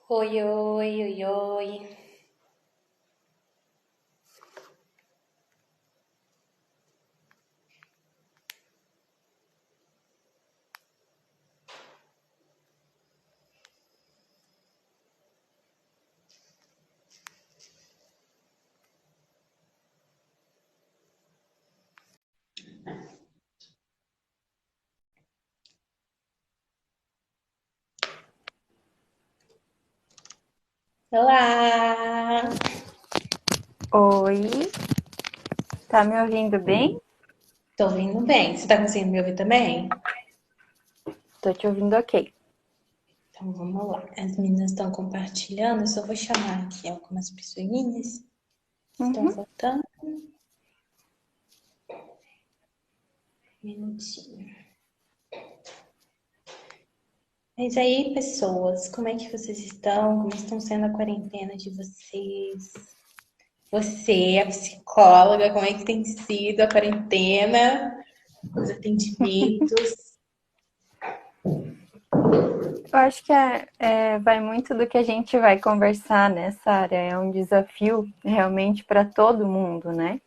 Oi, oi, oi, oi. Olá! Oi, tá me ouvindo bem? Tô ouvindo bem. Você tá conseguindo me ouvir também? Tô te ouvindo ok. Então vamos lá. As meninas estão compartilhando. Eu só vou chamar aqui algumas pessoinhas que estão Uhum. voltando. Um minutinho. Mas aí, pessoas, como é que vocês estão? Como estão sendo a quarentena de vocês? Você, a psicóloga, como é que tem sido a quarentena? Os atendimentos? Eu acho que vai muito do que a gente vai conversar nessa área. É um desafio realmente para todo mundo, né?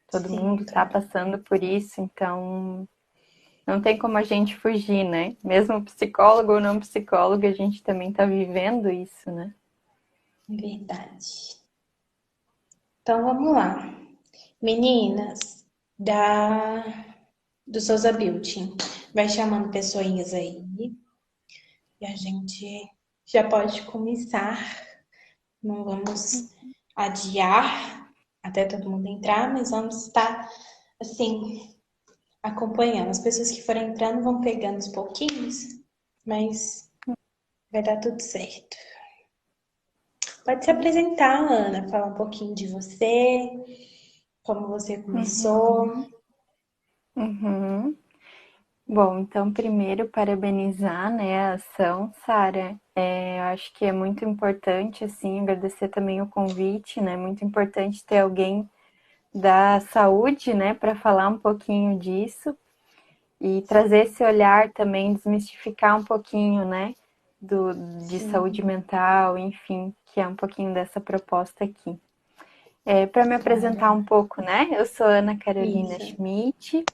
Todo Sim, mundo tá claro. passando por isso, então não tem como a gente fugir, né? Mesmo psicólogo ou não psicólogo, a gente também tá vivendo isso, né? Verdade. Então vamos lá. Meninas do Souza Beauty, vai chamando pessoinhas aí e a gente já pode começar. Não vamos adiar até todo mundo entrar, mas vamos estar assim acompanhando. As pessoas que forem entrando vão pegando os pouquinhos, mas vai dar tudo certo. Pode se apresentar, Ana, falar um pouquinho de você, como você começou. Uhum. Uhum. Bom, então primeiro parabenizar, né, a ação, Sara. Eu acho que é muito importante, assim, agradecer também o convite, né? Muito importante ter alguém da saúde, né, para falar um pouquinho disso e trazer esse olhar também, desmistificar um pouquinho, né, de saúde Sim, mental, enfim, que é um pouquinho dessa proposta aqui. Para me apresentar claro. um pouco, né, eu sou Ana Carolina Isso. Schmidt.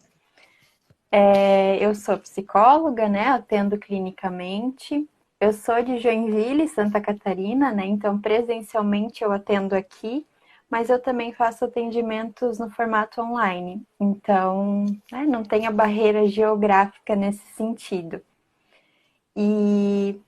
Eu sou psicóloga, né? Atendo clinicamente. Eu sou de Joinville, Santa Catarina, né? Então, presencialmente eu atendo aqui, mas eu também faço atendimentos no formato online. Então, né, não tem a barreira geográfica nesse sentido. E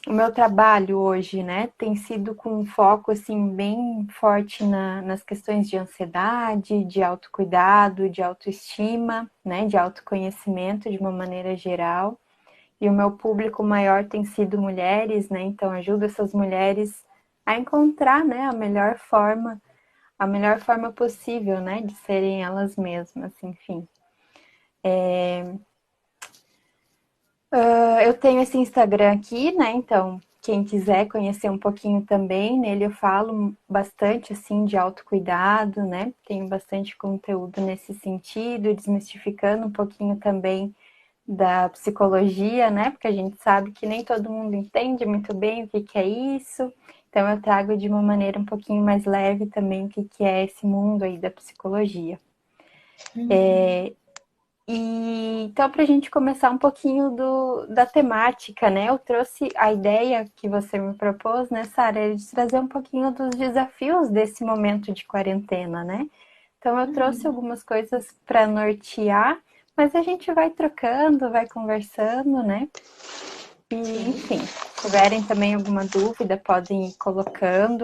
o meu trabalho hoje, né, tem sido com um foco assim bem forte nas questões de ansiedade, de autocuidado, de autoestima, né, de autoconhecimento de uma maneira geral. E o meu público maior tem sido mulheres, né? Então ajudo essas mulheres a encontrar, né, a melhor forma possível, né, de serem elas mesmas, enfim. Eu tenho esse Instagram aqui, né? Então, quem quiser conhecer um pouquinho também, nele eu falo bastante assim de autocuidado, né? Tenho bastante conteúdo nesse sentido, desmistificando um pouquinho também da psicologia, né? Porque a gente sabe que nem todo mundo entende muito bem o que que é isso. Então eu trago de uma maneira um pouquinho mais leve também o que que é esse mundo aí da psicologia. E então, para a gente começar um pouquinho da temática, né? Eu trouxe a ideia que você me propôs nessa área de trazer um pouquinho dos desafios desse momento de quarentena, né? Então, eu trouxe algumas coisas para nortear, mas a gente vai trocando, vai conversando, né? E, Sim. enfim, se tiverem também alguma dúvida, podem ir colocando,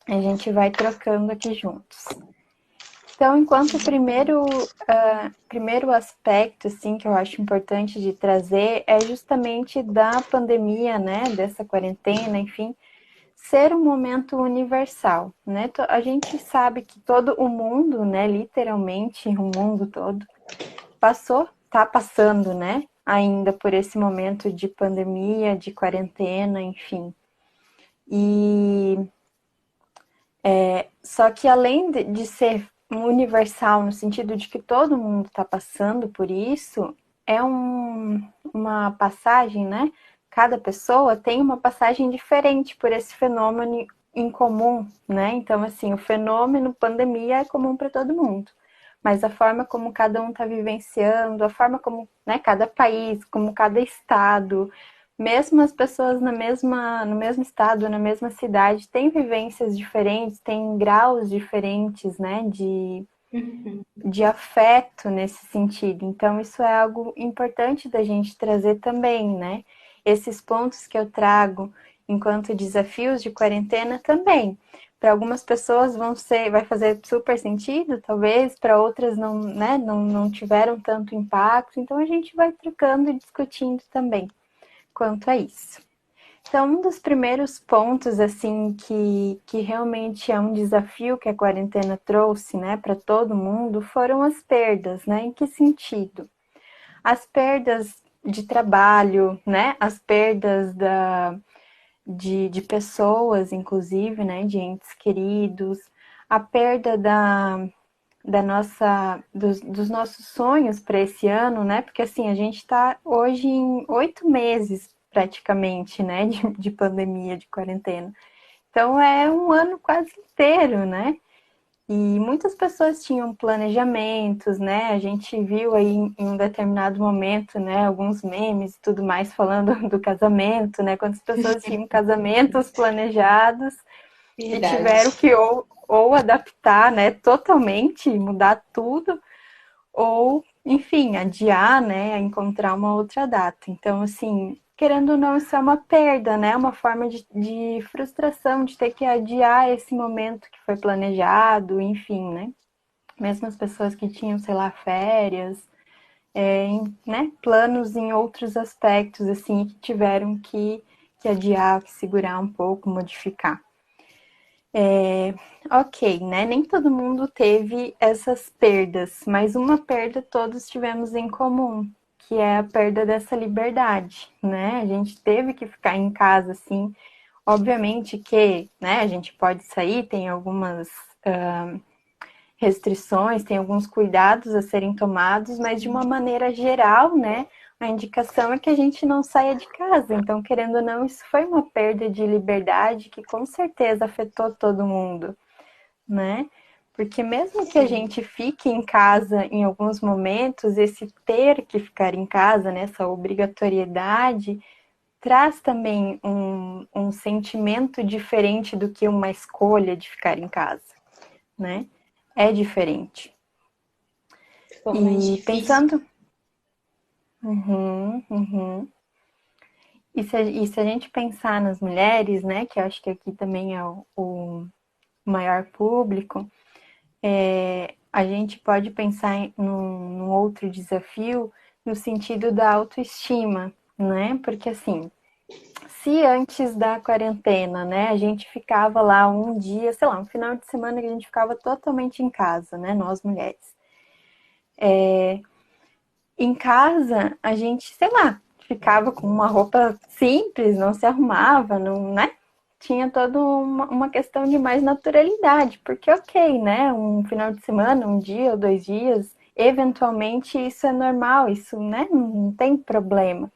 a gente vai trocando aqui juntos. Então, enquanto primeiro aspecto assim, que eu acho importante de trazer é justamente da pandemia, né, dessa quarentena, enfim, ser um momento universal, né? A gente sabe que todo o mundo, né, literalmente o mundo todo, tá passando, né, ainda por esse momento de pandemia, de quarentena, enfim. E só que além de ser universal no sentido de que todo mundo está passando por isso, é uma passagem, né, cada pessoa tem uma passagem diferente por esse fenômeno em comum, né? Então, assim, o fenômeno pandemia é comum para todo mundo. Mas a forma como cada um está vivenciando, a forma como, né, cada país, como cada estado, mesmo as pessoas no mesmo estado, na mesma cidade, têm vivências diferentes, têm graus diferentes, né, Uhum. de afeto nesse sentido. Então, isso é algo importante da gente trazer também, né? Esses pontos que eu trago enquanto desafios de quarentena também. Para algumas pessoas vai fazer super sentido, talvez, para outras não, né, não tiveram tanto impacto. Então a gente vai trocando e discutindo também quanto a isso. Então, um dos primeiros pontos, assim, que realmente é um desafio que a quarentena trouxe, né, para todo mundo, foram as perdas, né? Em que sentido? As perdas de trabalho, né? As perdas de pessoas, inclusive, né? De entes queridos, a perda dos nossos sonhos para esse ano, né? Porque assim, a gente está hoje em 8 meses praticamente, né? De pandemia, de quarentena. Então é um ano quase inteiro, né? E muitas pessoas tinham planejamentos, né? A gente viu aí em um determinado momento, né? Alguns memes e tudo mais falando do casamento, né? Quantas pessoas tinham casamentos planejados e Verdade. tiveram que ou adaptar, né, totalmente, mudar tudo, ou, enfim, adiar, né, encontrar uma outra data. Então, assim, querendo ou não, isso é uma perda, né, uma forma de frustração, de ter que adiar esse momento que foi planejado, enfim, né. Mesmo as pessoas que tinham, sei lá, férias, né, planos em outros aspectos, assim, que tiveram que adiar, que segurar um pouco, modificar. Ok, né? Nem todo mundo teve essas perdas, mas uma perda todos tivemos em comum, que é a perda dessa liberdade, né? A gente teve que ficar em casa, assim. Obviamente que, né, a gente pode sair, tem algumas restrições, tem alguns cuidados a serem tomados, mas de uma maneira geral, né, a indicação é que a gente não saia de casa. Então, querendo ou não, isso foi uma perda de liberdade que com certeza afetou todo mundo, né? Porque mesmo que a Sim. gente fique em casa em alguns momentos, esse ter que ficar em casa, né, essa obrigatoriedade, traz também um sentimento diferente do que uma escolha de ficar em casa, né? É diferente. Ficou mais E difícil. pensando. Uhum, uhum. E se a gente pensar nas mulheres, né, que eu acho que aqui também é o maior público, a gente pode pensar num outro desafio no sentido da autoestima, né? Porque assim, se antes da quarentena, né, a gente ficava lá um dia, sei lá, um final de semana que a gente ficava totalmente em casa, né, nós mulheres. Em casa, a gente, sei lá, ficava com uma roupa simples, não se arrumava, não, né? Tinha toda uma questão de mais naturalidade, porque ok, né? Um final de semana, um dia ou 2 dias, eventualmente isso é normal, isso, né? Não tem problema.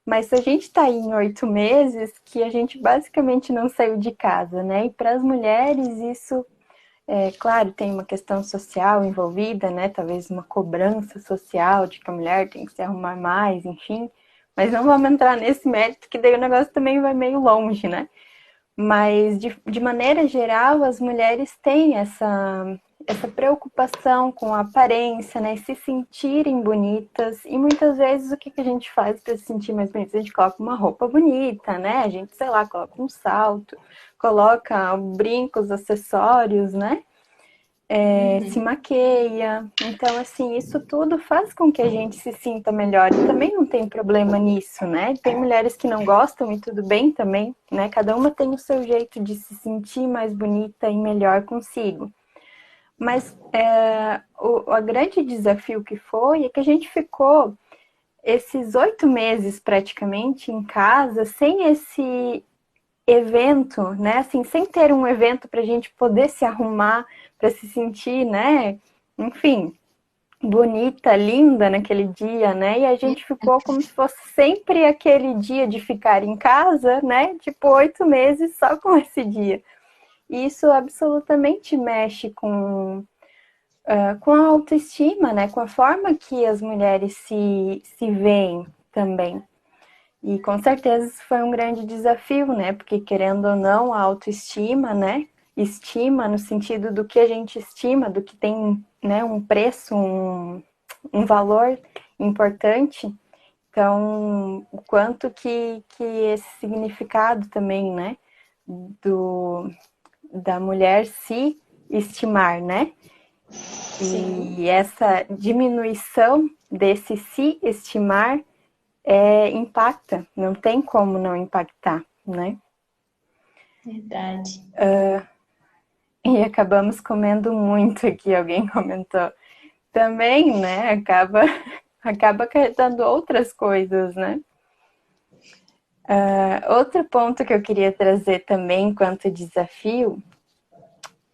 Mas se a gente está aí em 8 meses, que a gente basicamente não saiu de casa, né? E para as mulheres isso claro, tem uma questão social envolvida, né? Talvez uma cobrança social de que a mulher tem que se arrumar mais, enfim. Mas não vamos entrar nesse mérito, que daí o negócio também vai meio longe, né? Mas, de maneira geral, as mulheres têm essa preocupação com a aparência, né? Se sentirem bonitas. E muitas vezes o que a gente faz para se sentir mais bonita? A gente coloca uma roupa bonita, né? A gente, sei lá, coloca um salto, coloca brincos, acessórios, né? Se Uhum. maqueia. Então, assim, isso tudo faz com que a gente se sinta melhor. E também não tem problema nisso, né? Tem mulheres que não gostam e tudo bem também, né? Cada uma tem o seu jeito de se sentir mais bonita e melhor consigo. Mas o grande desafio que foi é que a gente ficou esses 8 meses praticamente em casa sem esse evento, né? Assim, sem ter um evento para a gente poder se arrumar, para se sentir, né? Enfim, bonita, linda naquele dia, né? E a gente ficou como se fosse sempre aquele dia de ficar em casa, né? Tipo, 8 meses só com esse dia. E isso absolutamente mexe com a autoestima, né? Com a forma que as mulheres se veem também. E com certeza isso foi um grande desafio, né? Porque querendo ou não, a autoestima, né? Estima no sentido do que a gente estima, do que tem, né, um preço, um valor importante. Então, o quanto que esse significado também, né, da mulher se estimar, né? Sim, E essa diminuição desse se estimar impacta, não tem como não impactar, né? verdade. E acabamos comendo muito aqui, alguém comentou. Também, né, acaba acarretando outras coisas, né? Outro ponto que eu queria trazer também quanto desafio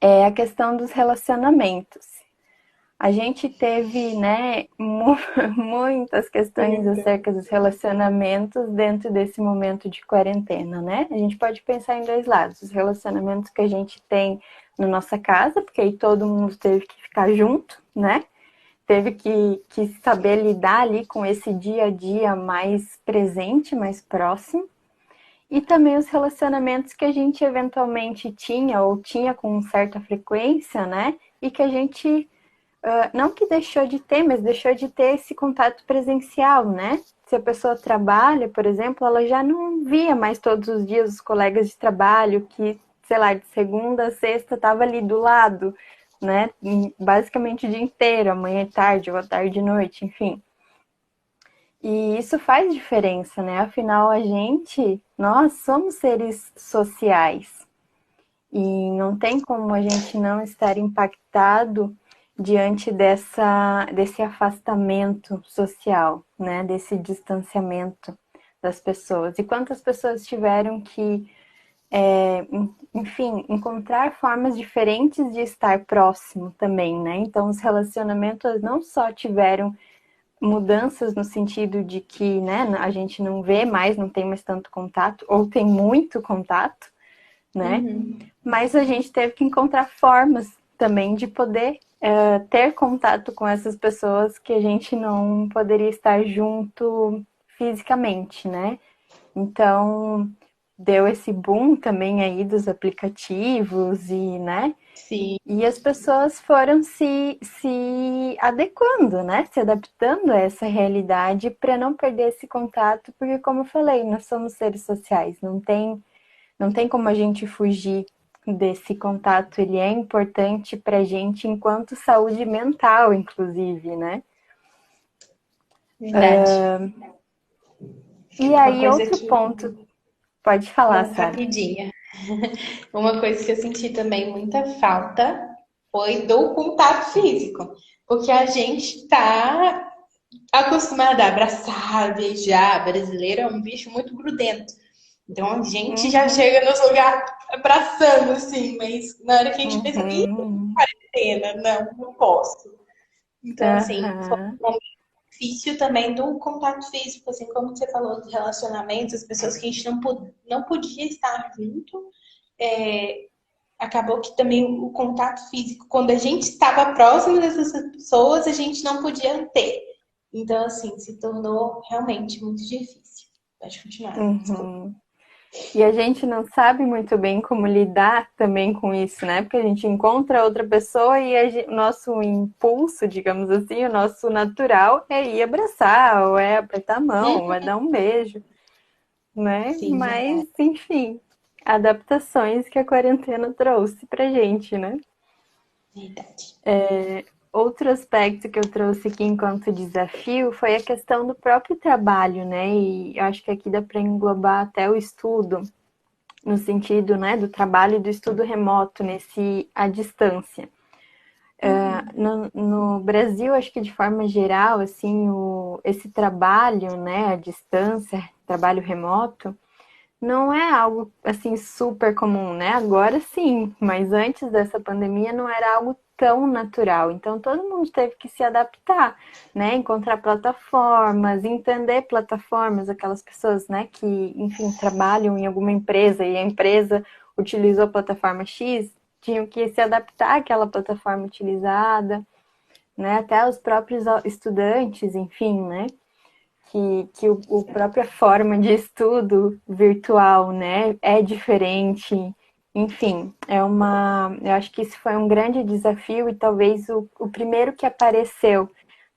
é a questão dos relacionamentos. A gente teve, né, muitas questões Muito. acerca dos relacionamentos dentro desse momento de quarentena, né? A gente pode pensar em dois lados: os relacionamentos que a gente tem na nossa casa, porque aí todo mundo teve que ficar junto, né? Teve que saber lidar ali com esse dia a dia mais presente, mais próximo. E também os relacionamentos que a gente eventualmente tinha ou tinha com certa frequência, né? E que a gente não que deixou de ter, mas deixou de ter esse contato presencial, né? Se a pessoa trabalha, por exemplo, ela já não via mais todos os dias os colegas de trabalho que, sei lá, de segunda a sexta estava ali do lado, né? Basicamente o dia inteiro, amanhã e tarde, ou à tarde e noite, enfim. E isso faz diferença, né? Afinal, nós somos seres sociais. E não tem como a gente não estar impactado diante desse afastamento social, né? Desse distanciamento das pessoas. E quantas pessoas tiveram que, enfim, encontrar formas diferentes de estar próximo também, né? Então, os relacionamentos não só tiveram mudanças no sentido de que, né, a gente não vê mais, não tem mais tanto contato, ou tem muito contato, né? Uhum. Mas a gente teve que encontrar formas também de poder ter contato com essas pessoas que a gente não poderia estar junto fisicamente, né? Então, deu esse boom também aí dos aplicativos e, né? Sim, E as pessoas foram se adequando, né? Se adaptando a essa realidade para não perder esse contato, porque, como eu falei, nós somos seres sociais, não tem como a gente fugir desse contato. Ele é importante para a gente enquanto saúde mental, inclusive, né? verdade. E Uma aí, coisa outro que, ponto, pode falar, não, Sara. rapidinha. Uma coisa que eu senti também muita falta foi do contato físico. Porque a gente tá acostumado a abraçar, beijar. Brasileiro é um bicho muito grudento. Então a gente já Uhum, chega nos lugares abraçando, assim, mas na hora que a gente pensa, ih, uhum, pena, não posso. Então, assim, foi uhum, um difícil também do contato físico, assim, como você falou, dos relacionamentos, as pessoas que a gente não podia estar junto. É, acabou que também o contato físico, quando a gente estava próximo dessas pessoas, a gente não podia ter. Então, assim, se tornou realmente muito difícil. Pode continuar, desculpa. uhum. E a gente não sabe muito bem como lidar também com isso, né? Porque a gente encontra outra pessoa e o nosso impulso, digamos assim, o nosso natural é ir abraçar, ou é apertar a mão, ou é dar um beijo, né? Sim, Mas, verdade. enfim, adaptações que a quarentena trouxe pra gente, né? Verdade. Outro aspecto que eu trouxe aqui enquanto desafio foi a questão do próprio trabalho, né? E eu acho que aqui dá para englobar até o estudo, no sentido, né, do trabalho e do estudo remoto, nesse à distância. No Brasil, acho que de forma geral, assim, esse trabalho, né, à distância, trabalho remoto, não é algo assim super comum, né? Agora sim, mas antes dessa pandemia não era algo tão natural. Então, todo mundo teve que se adaptar, né? Encontrar plataformas, entender plataformas, aquelas pessoas, né, que, enfim, trabalham em alguma empresa e a empresa utilizou a plataforma X, tinham que se adaptar àquela plataforma utilizada, né? Até os próprios estudantes, enfim, né? Que a própria forma de estudo virtual, né, é diferente. Enfim, eu acho que isso foi um grande desafio e talvez o primeiro que apareceu,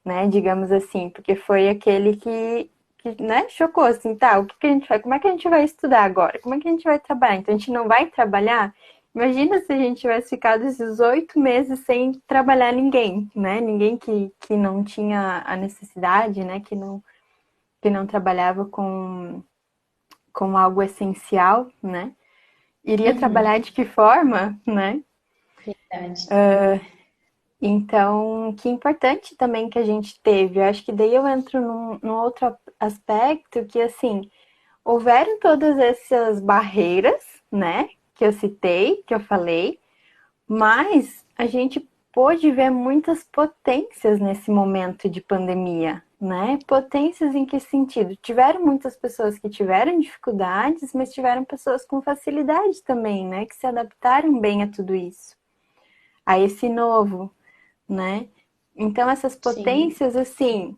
né, digamos assim, porque foi aquele que, né, chocou, assim, tá, o que a gente vai, como é que a gente vai estudar agora? Como é que a gente vai trabalhar? Então a gente não vai trabalhar? Imagina se a gente tivesse ficado esses 8 meses sem trabalhar ninguém, né? Ninguém que não tinha a necessidade, né? Que não trabalhava com algo essencial, né? Iria Uhum. trabalhar de que forma, né? Verdade. Então, que importante também que a gente teve. Eu acho que daí eu entro num outro aspecto que, assim, houveram todas essas barreiras, né? Que eu citei, que eu falei, mas a gente pôde ver muitas potências nesse momento de pandemia, né? Potências em que sentido? Tiveram muitas pessoas que tiveram dificuldades, mas tiveram pessoas com facilidade também, né? Que se adaptaram bem a tudo isso, a esse novo, né? Então, essas Sim. potências, assim,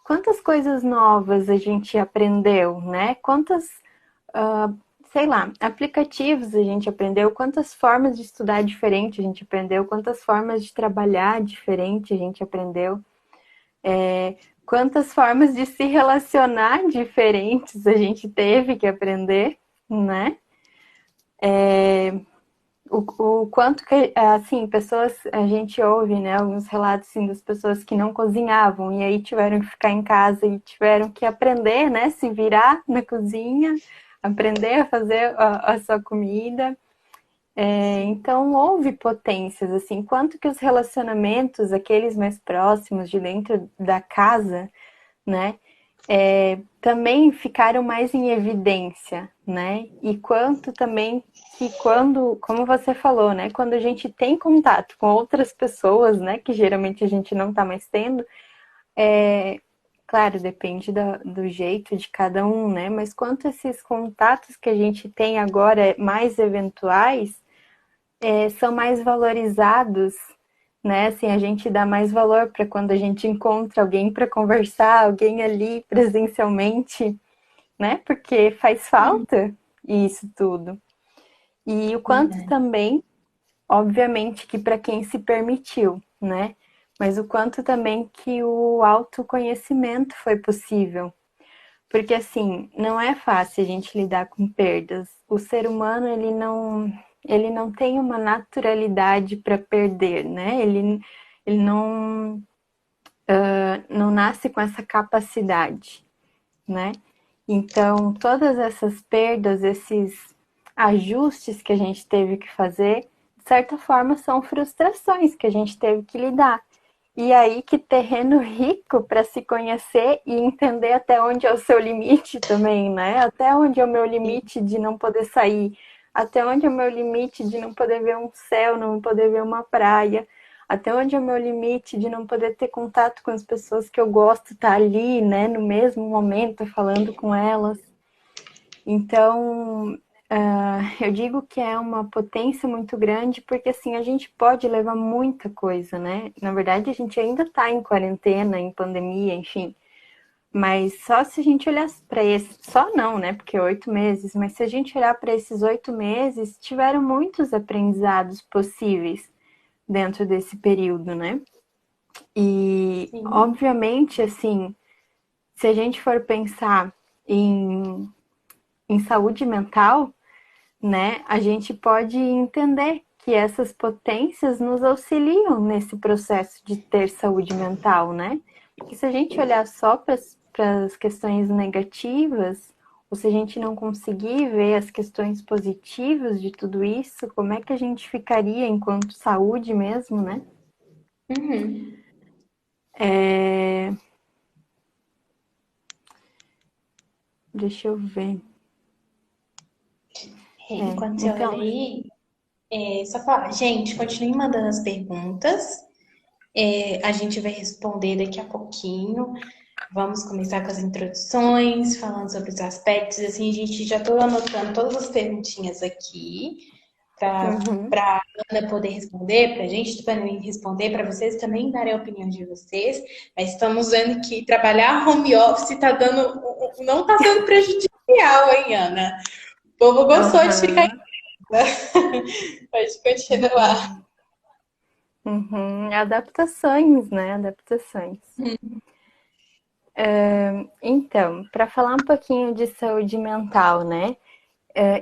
quantas coisas novas a gente aprendeu, né? Quantas, sei lá, aplicativos a gente aprendeu, quantas formas de estudar diferente a gente aprendeu, quantas formas de trabalhar diferente a gente aprendeu, quantas formas de se relacionar diferentes a gente teve que aprender, né? O quanto que, assim, pessoas, a gente ouve, né, alguns relatos, assim, das pessoas que não cozinhavam e aí tiveram que ficar em casa e tiveram que aprender, né, se virar na cozinha, aprender a fazer a sua comida. Então, houve potências, assim, quanto que os relacionamentos, aqueles mais próximos de dentro da casa, né, também ficaram mais em evidência, né? E quanto também que quando, como você falou, né, quando a gente tem contato com outras pessoas, né, que geralmente a gente não está mais tendo, claro, depende do jeito de cada um, né? Mas quanto esses contatos que a gente tem agora mais eventuais são mais valorizados, né? Assim, a gente dá mais valor para quando a gente encontra alguém para conversar, alguém ali presencialmente, né? Porque faz Uhum. falta isso tudo. E o quanto Verdade. também, obviamente, que para quem se permitiu, né? Mas o quanto também que o autoconhecimento foi possível. Porque assim, não é fácil a gente lidar com perdas. O ser humano, ele não tem uma naturalidade para perder, né? Ele não nasce com essa capacidade, né? Então, todas essas perdas, esses ajustes que a gente teve que fazer, de certa forma, são frustrações que a gente teve que lidar. E aí, que terreno rico para se conhecer e entender até onde é o seu limite também, né? Até onde é o meu limite de não poder sair, até onde é o meu limite de não poder ver um céu, não poder ver uma praia, até onde é o meu limite de não poder ter contato com as pessoas que eu gosto, estar ali, né, no mesmo momento, falando com elas. Então, eu digo que é uma potência muito grande, porque assim, a gente pode levar muita coisa, né? Na verdade, a gente ainda está em quarentena, em pandemia, enfim. Mas só se a gente olhar para esse, só não, né? Porque 8 meses, mas se a gente olhar para esses 8 meses, tiveram muitos aprendizados possíveis dentro desse período, né? E, Sim. obviamente, assim, se a gente for pensar em, em saúde mental, né, a gente pode entender que essas potências nos auxiliam nesse processo de ter saúde mental, né? Porque se a gente olhar só para as questões negativas, ou se a gente não conseguir ver as questões positivas de tudo isso, como é que a gente ficaria enquanto saúde mesmo, né? Uhum. É... Deixa eu ver. Enquanto eu Então, olhei, Só falar, gente, continue mandando as perguntas. A gente vai responder daqui a pouquinho. Vamos começar com as introduções, falando sobre os aspectos. Assim, a gente já estou anotando todas as perguntinhas aqui para Uhum. a Ana poder responder, para a gente também responder, para vocês também darem a opinião de vocês. Mas estamos vendo que trabalhar home office tá dando, não está sendo prejudicial, hein, Ana? O povo gostou de ficar em Aham. casa. Pode continuar. Uhum. Uhum. Adaptações, né? Adaptações. Então, para falar um pouquinho de saúde mental, né?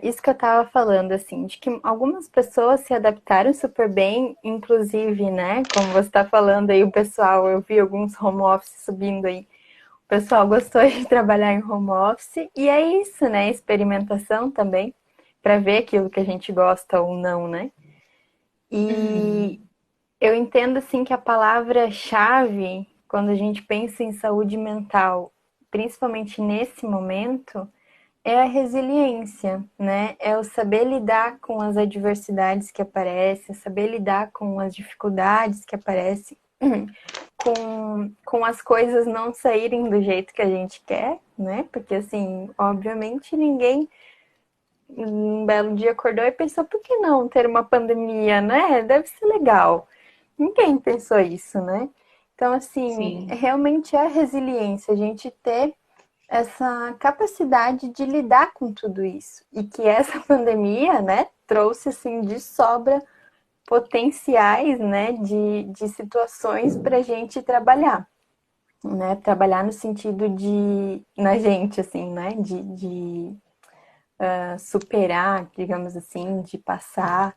Isso que eu estava falando, assim, de que algumas pessoas se adaptaram super bem, inclusive, né? Como você está falando aí, o pessoal, eu vi alguns home office subindo aí. O pessoal gostou de trabalhar em home office, e é isso, né? Experimentação também, para ver aquilo que a gente gosta ou não, né? E eu entendo assim que a palavra-chave quando a gente pensa em saúde mental, principalmente nesse momento, é a resiliência, né? É o saber lidar com as adversidades que aparecem, saber lidar com as dificuldades que aparecem, com as coisas não saírem do jeito que a gente quer, né? Porque assim, obviamente ninguém um belo dia acordou e pensou, por que não ter uma pandemia, né? Deve ser legal. Ninguém pensou isso, né? Então, assim, Sim. realmente é resiliência, a gente ter essa capacidade de lidar com tudo isso. E que essa pandemia, né, trouxe, assim, de sobra potenciais, né, de situações para a gente trabalhar. Né? Trabalhar no sentido de, na gente, assim, né, de superar, digamos assim, de passar.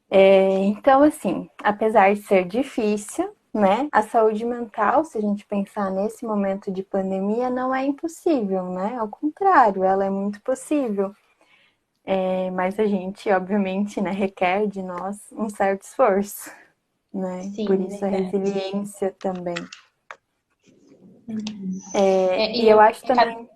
Então, assim, apesar de ser difícil, né, a saúde mental, se a gente pensar nesse momento de pandemia, não é impossível, né? Ao contrário, ela é muito possível. Mas a gente, obviamente, né, requer de nós um certo esforço, né? Por Sim, isso a verdade. resiliência também. E E o eu acho mercado, também,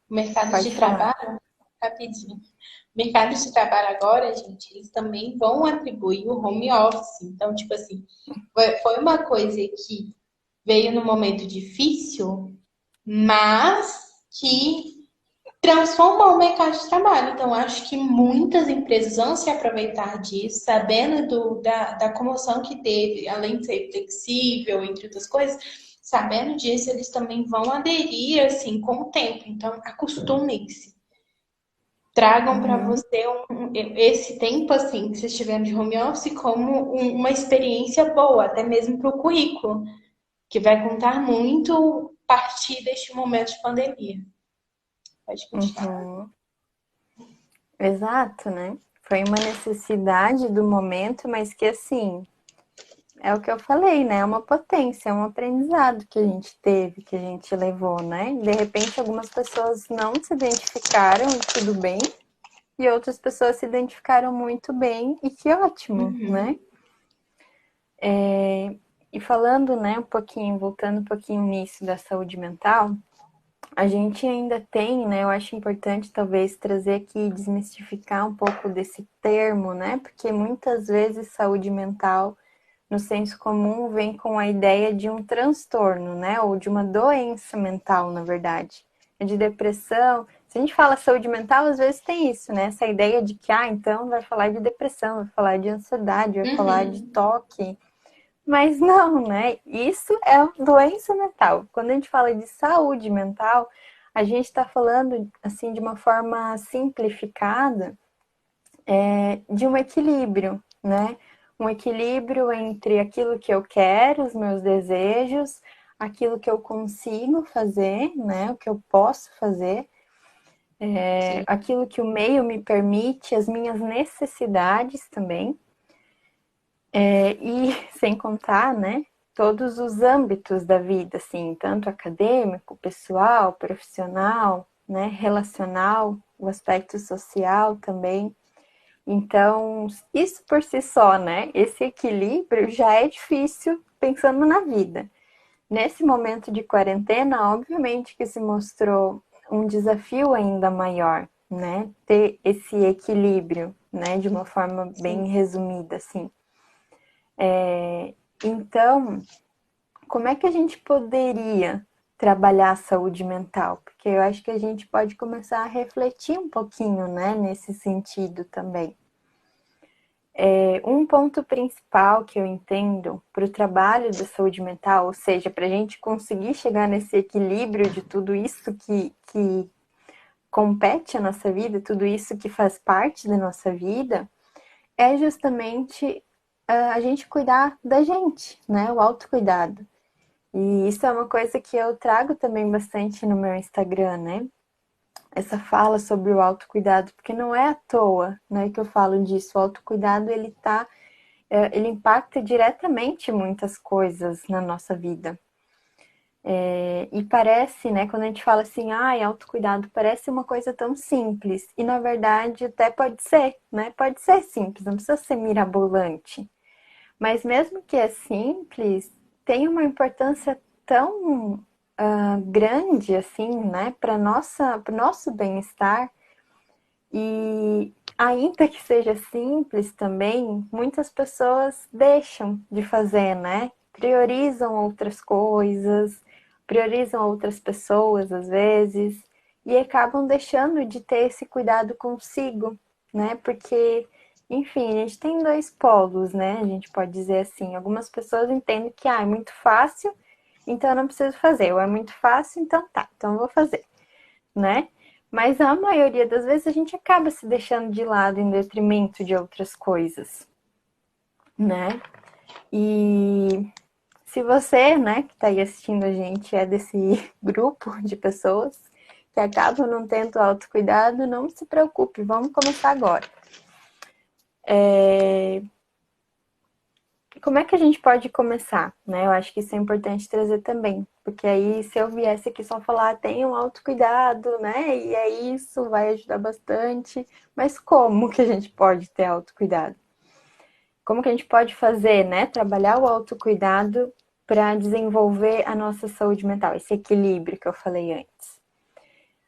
o mercado pode de falar. trabalho, rapidinho. O mercado de trabalho agora, gente, eles também vão atribuir o home office. Então, tipo assim, foi uma coisa que veio num momento difícil, mas que transformou o mercado de trabalho. Então, acho que muitas empresas vão se aproveitar disso, sabendo da comoção que teve, além de ser flexível, entre outras coisas, sabendo disso, eles também vão aderir, assim, com o tempo. Então, acostumem-se. Tragam para Uhum. você esse tempo, assim, que vocês estiverem de home office, como uma experiência boa, até mesmo para o currículo, que vai contar muito a partir deste momento de pandemia. Pode continuar. Uhum. Exato, né? Foi uma necessidade do momento, mas que assim, é o que eu falei, né? É uma potência, é um aprendizado que a gente teve, que a gente levou, né? De repente, algumas pessoas não se identificaram e tudo bem, e outras pessoas se identificaram muito bem e que ótimo, né? E falando, né, um pouquinho, voltando um pouquinho nisso da saúde mental, a gente ainda tem, né? Eu acho importante talvez trazer aqui e desmistificar um pouco desse termo, né? Porque muitas vezes saúde mental no senso comum vem com a ideia de um transtorno, né? Ou de uma doença mental, na verdade. De depressão. Se a gente fala saúde mental, às vezes tem isso, né? Essa ideia de que, então vai falar de depressão, vai falar de ansiedade, vai falar de Uhum. toque. Mas não, né? Isso é uma doença mental. Quando a gente fala de saúde mental, a gente está falando, assim, de uma forma simplificada, de um equilíbrio, né? Um equilíbrio entre aquilo que eu quero, os meus desejos, aquilo que eu consigo fazer, né? O que eu posso fazer, Sim. aquilo que o meio me permite, as minhas necessidades também, e sem contar, né? Todos os âmbitos da vida, assim, tanto acadêmico, pessoal, profissional, né? Relacional, o aspecto social também. Então, isso por si só, né? Esse equilíbrio já é difícil pensando na vida. Nesse momento de quarentena, obviamente que se mostrou um desafio ainda maior, né? Ter esse equilíbrio, né? De uma forma bem Sim. resumida, assim. Então, como é que a gente poderia trabalhar a saúde mental? Porque eu acho que a gente pode começar a refletir um pouquinho, né? Nesse sentido também. Um ponto principal que eu entendo para o trabalho da saúde mental, ou seja, para a gente conseguir chegar nesse equilíbrio de tudo isso que compete a nossa vida, tudo isso que faz parte da nossa vida, é justamente a gente cuidar da gente, né? O autocuidado. E isso é uma coisa que eu trago também bastante no meu Instagram, né? Essa fala sobre o autocuidado, porque não é à toa, né, que eu falo disso. O autocuidado, ele impacta diretamente muitas coisas na nossa vida. E parece, né, quando a gente fala assim, autocuidado, parece uma coisa tão simples. E na verdade até pode ser, né? Pode ser simples, não precisa ser mirabolante. Mas mesmo que é simples, tem uma importância tão grande assim, né, para o nosso bem-estar. E ainda que seja simples também, muitas pessoas deixam de fazer, né? Priorizam outras coisas, priorizam outras pessoas às vezes, e acabam deixando de ter esse cuidado consigo, né? Porque, enfim, a gente tem dois polos, né? A gente pode dizer assim, algumas pessoas entendem que é muito fácil, então eu não preciso fazer, ou é muito fácil, então tá, então eu vou fazer, né? Mas a maioria das vezes a gente acaba se deixando de lado em detrimento de outras coisas, né? E se você, né, que está aí assistindo a gente, é desse grupo de pessoas que acabam não tendo autocuidado, não se preocupe, vamos começar agora. Como é que a gente pode começar, né? Eu acho que isso é importante trazer também, porque aí se eu viesse aqui só falar, tenha um autocuidado, né? E é isso, vai ajudar bastante. Mas como que a gente pode ter autocuidado? Como que a gente pode fazer, né? Trabalhar o autocuidado para desenvolver a nossa saúde mental, esse equilíbrio que eu falei antes.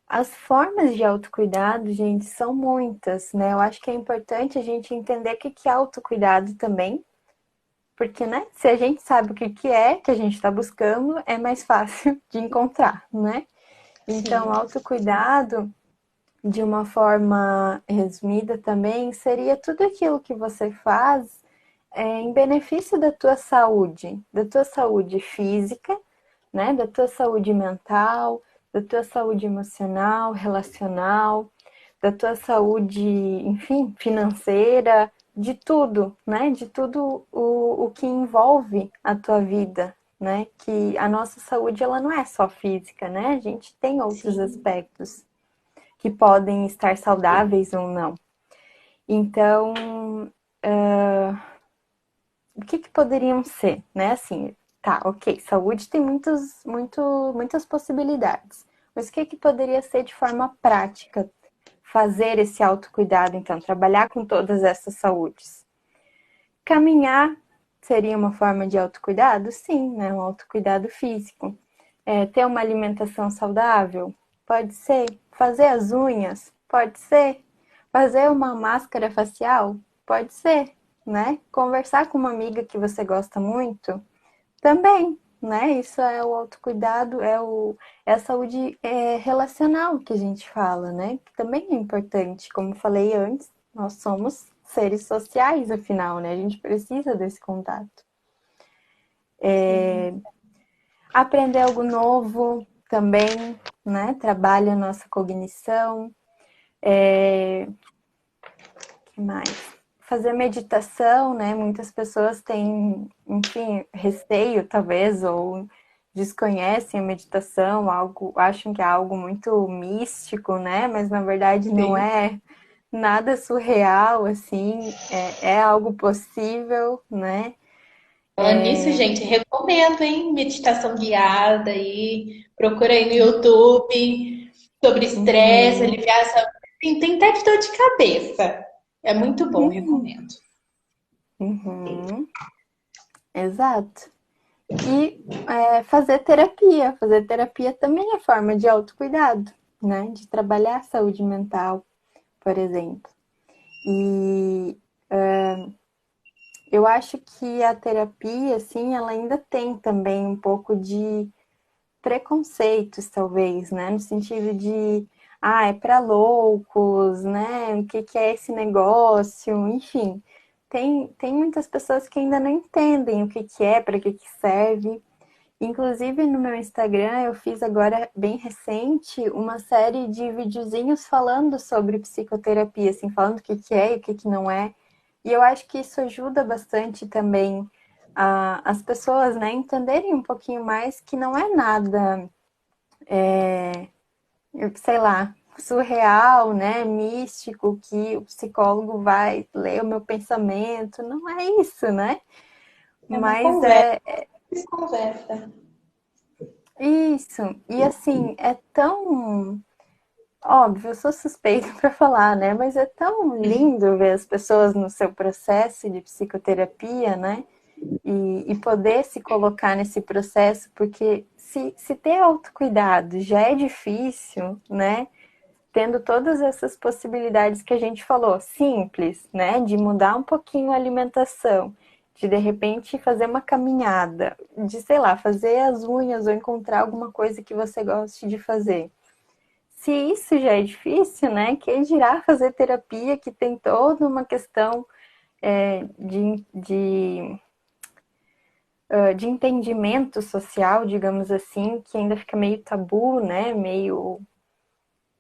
As formas de autocuidado, gente, são muitas, né? Eu acho que é importante a gente entender o que é autocuidado também, porque, né, se a gente sabe o que é que a gente está buscando, é mais fácil de encontrar, né? Então, Sim. autocuidado, de uma forma resumida também, seria tudo aquilo que você faz em benefício da tua saúde física, né? Da tua saúde mental, da tua saúde emocional, relacional, da tua saúde, enfim, financeira, de tudo, né? De tudo o que envolve a tua vida, né? Que a nossa saúde, ela não é só física, né? A gente tem outros Sim. aspectos que podem estar saudáveis ou não. Então, o que poderiam ser, né? Assim, tá, ok, saúde tem muitas possibilidades. Mas o que poderia ser de forma prática fazer esse autocuidado, então, trabalhar com todas essas saúdes? Caminhar seria uma forma de autocuidado? Sim, né? Um autocuidado físico. Ter uma alimentação saudável? Pode ser. Fazer as unhas? Pode ser. Fazer uma máscara facial? Pode ser, né? Conversar com uma amiga que você gosta muito? Também, né? Isso é o autocuidado, é a saúde relacional que a gente fala, né? Que também é importante. Como falei antes, nós somos seres sociais, afinal, né? A gente precisa desse contato. Sim. Aprender algo novo também, né? Trabalha a nossa cognição. Que mais? Fazer meditação, né? Muitas pessoas têm, enfim, receio, talvez, ou desconhecem a meditação, acham que é algo muito místico, né? Mas na verdade não Sim. é nada surreal, assim, é algo possível, né? Falando nisso, gente, recomendo, hein? Meditação guiada aí. Procura aí no YouTube sobre estresse, Uhum, aliviar essa. Tem até de dor de cabeça. É muito bom, recomendo. uhum, exato. E fazer terapia. Fazer terapia também é forma de autocuidado, né? De trabalhar a saúde mental. por exemplo. E eu acho que a terapia, assim, ela ainda tem também um pouco de preconceitos, talvez, né? No sentido de, é para loucos, né? O que que é esse negócio? Enfim, tem muitas pessoas que ainda não entendem o que que é, para que que serve. Inclusive, no meu Instagram, eu fiz agora, bem recente, uma série de videozinhos falando sobre psicoterapia, assim, falando o que que é e o que que não é. E eu acho que isso ajuda bastante também as pessoas, né, entenderem um pouquinho mais que não é nada, sei lá, surreal, né, místico, que o psicólogo vai ler o meu pensamento. Não é isso, né? É uma Mas conversa, é conversa. isso. E assim, é tão óbvio, eu sou suspeita para falar, né? Mas é tão lindo ver as pessoas no seu processo de psicoterapia, né? E poder se colocar nesse processo, porque se ter autocuidado já é difícil, né? Tendo todas essas possibilidades que a gente falou, simples, né? De mudar um pouquinho a alimentação, de repente fazer uma caminhada, de, sei lá, fazer as unhas ou encontrar alguma coisa que você goste de fazer. Se isso já é difícil, né? Quem dirá fazer terapia, que tem toda uma questão de entendimento social, digamos assim, que ainda fica meio tabu, né? Meio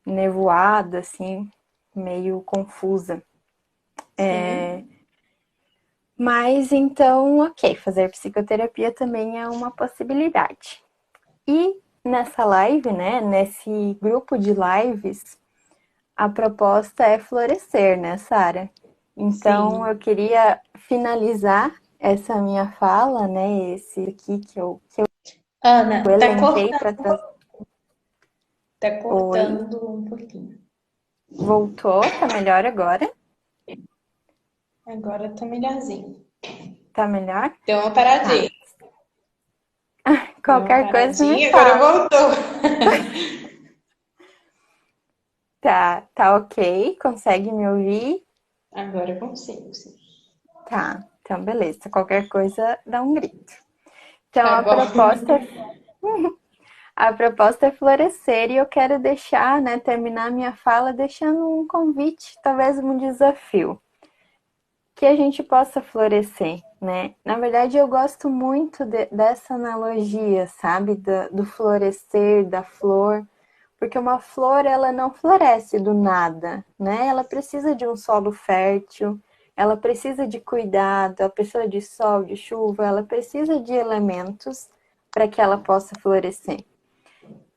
nevoada, assim, meio confusa. Sim. Mas então, ok, fazer psicoterapia também é uma possibilidade. E nessa live, né? Nesse grupo de lives, a proposta é florescer, né, Sara? Então, Sim. eu queria finalizar essa minha fala, né, esse aqui que eu Ana, elenquei para trazer. tá Oi, cortando um pouquinho. voltou, tá melhor agora? Agora tá melhorzinho. Tá melhor? Deu uma Tá. paradinha. Deu uma Qualquer coisa me paradinha, agora fala. voltou. Tá ok? Consegue me ouvir? Agora eu consigo, sim. Tá, então beleza. Qualquer coisa, dá um grito. Então, Tá a bom. proposta é A proposta é florescer e eu quero deixar, né, terminar minha fala deixando um convite, talvez um desafio, que a gente possa florescer, né? Na verdade, eu gosto muito dessa analogia, sabe, do florescer, da flor, porque uma flor, ela não floresce do nada, né? Ela precisa de um solo fértil, ela precisa de cuidado, ela precisa de sol, de chuva, ela precisa de elementos para que ela possa florescer.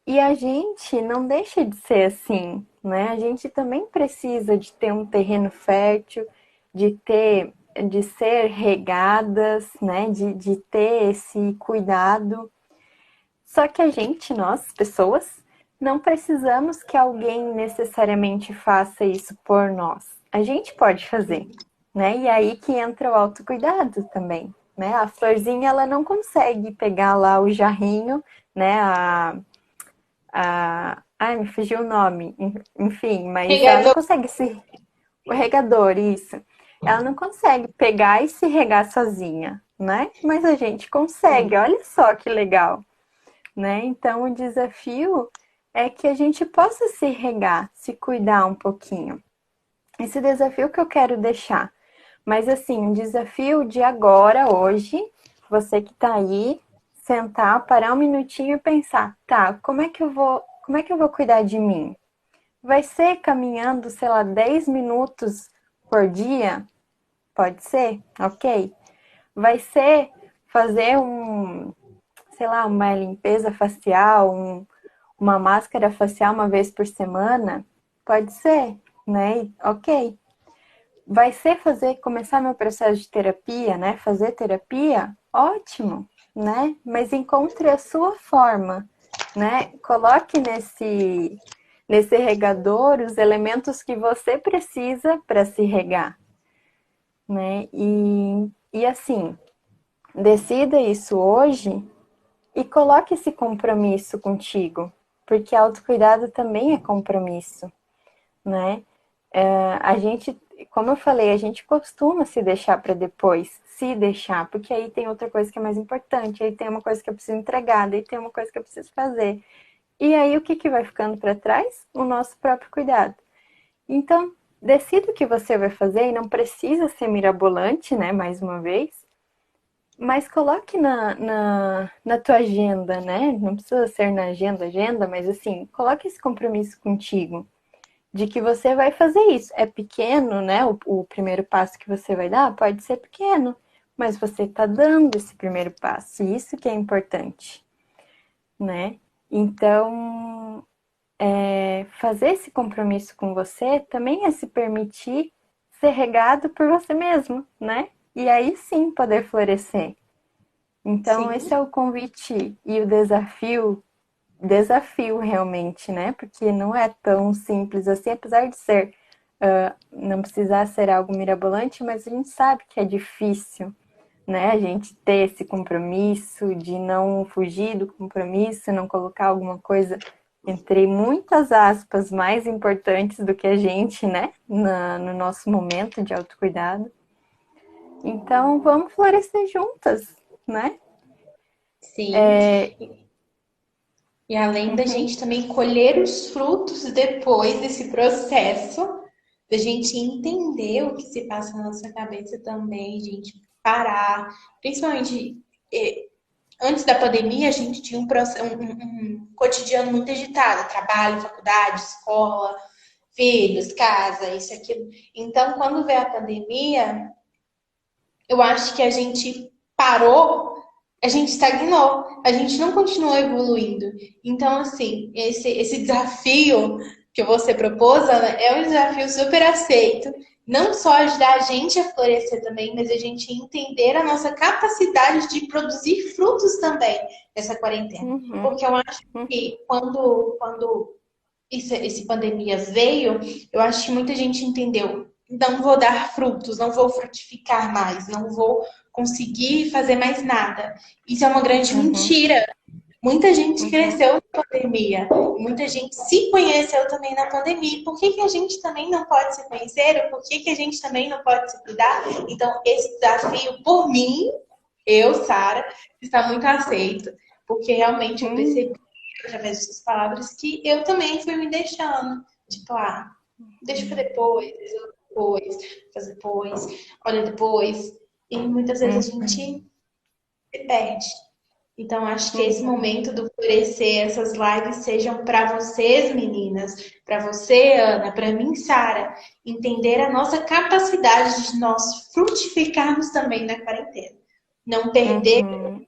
E a gente não deixa de ser assim, né? A gente também precisa de ter um terreno fértil, de ser regadas, né? De ter esse cuidado. Só que a gente, nós, pessoas, não precisamos que alguém necessariamente faça isso por nós. A gente pode fazer, né? E aí que entra o autocuidado também, né? A florzinha, ela não consegue pegar lá o jarrinho, né? Ai, me fugiu o nome. Enfim, mas ela não Regador. consegue se. O regador, isso. Ela não consegue pegar e se regar sozinha, né? Mas a gente consegue, Sim. olha só que legal, né? Então o desafio é que a gente possa se regar, se cuidar um pouquinho. Esse desafio que eu quero deixar. Mas assim, um desafio de agora, hoje, você que tá aí, sentar, parar um minutinho e pensar, tá, como é que eu vou cuidar de mim? Vai ser caminhando, sei lá, 10 minutos por dia? Pode ser? Ok. Vai ser fazer sei lá, uma limpeza facial, uma máscara facial uma vez por semana? Pode ser, né? Ok. Vai ser começar meu processo de terapia, né? Fazer terapia? Ótimo, né? Mas encontre a sua forma, né? Coloque nesse regador os elementos que você precisa para se regar, né? E assim, decida isso hoje e coloque esse compromisso contigo, porque autocuidado também é compromisso, né? A gente, como eu falei, a gente costuma se deixar para depois, se deixar, porque aí tem outra coisa que é mais importante, aí tem uma coisa que eu preciso entregar, daí tem uma coisa que eu preciso fazer. E aí o que que vai ficando para trás? O nosso próprio cuidado. Então, decida o que você vai fazer e não precisa ser mirabolante, né? Mais uma vez, mas coloque na tua agenda, né? Não precisa ser na agenda, mas assim, coloque esse compromisso contigo de que você vai fazer isso. É pequeno, né? O primeiro passo que você vai dar pode ser pequeno, mas você está dando esse primeiro passo, e isso que é importante, né? Então, fazer esse compromisso com você também é se permitir ser regado por você mesmo, né? E aí sim poder florescer. Então, esse Sim, é o convite e o desafio realmente, né? Porque não é tão simples assim, apesar de ser, não precisar ser algo mirabolante, mas a gente sabe que é difícil, né? A gente ter esse compromisso de não fugir do compromisso, não colocar alguma coisa entre muitas aspas mais importantes do que a gente, né? No nosso momento de autocuidado. Então, vamos florescer juntas, né? sim. É, E além da uhum, gente também colher os frutos depois desse processo, da gente entender o que se passa na nossa cabeça também, gente parar. Principalmente antes da pandemia, a gente tinha um cotidiano muito agitado, trabalho, faculdade, escola, filhos, casa, isso, aquilo. Então, quando veio a pandemia, eu acho que a gente parou, a gente estagnou, a gente não continuou evoluindo. Então, assim, esse desafio que você propôs, Ana, é um desafio super aceito. Não só ajudar a gente a florescer também, mas a gente entender a nossa capacidade de produzir frutos também nessa quarentena. uhum, Porque eu acho uhum, que quando esse pandemia veio, eu acho que muita gente entendeu. Não vou dar frutos, não vou frutificar mais, não vou conseguir fazer mais nada. Isso é uma grande uhum, mentira. Muita gente uhum, cresceu na pandemia, muita gente se conheceu também na pandemia. Por que, que a gente também não pode se conhecer? Por que, que a gente também não pode se cuidar? Então, esse desafio, por mim, eu, Sara, está muito aceito, porque realmente eu uhum, percebi através de suas palavras que eu também fui me deixando. Tipo, deixa pra depois, faz depois, olha depois. E muitas vezes a uhum, gente se perde. Então, acho que esse uhum, momento do florescer, essas lives sejam para vocês, meninas, para você, Ana, para mim, Sara, entender a nossa capacidade de nós frutificarmos também na quarentena. Não perder, uhum,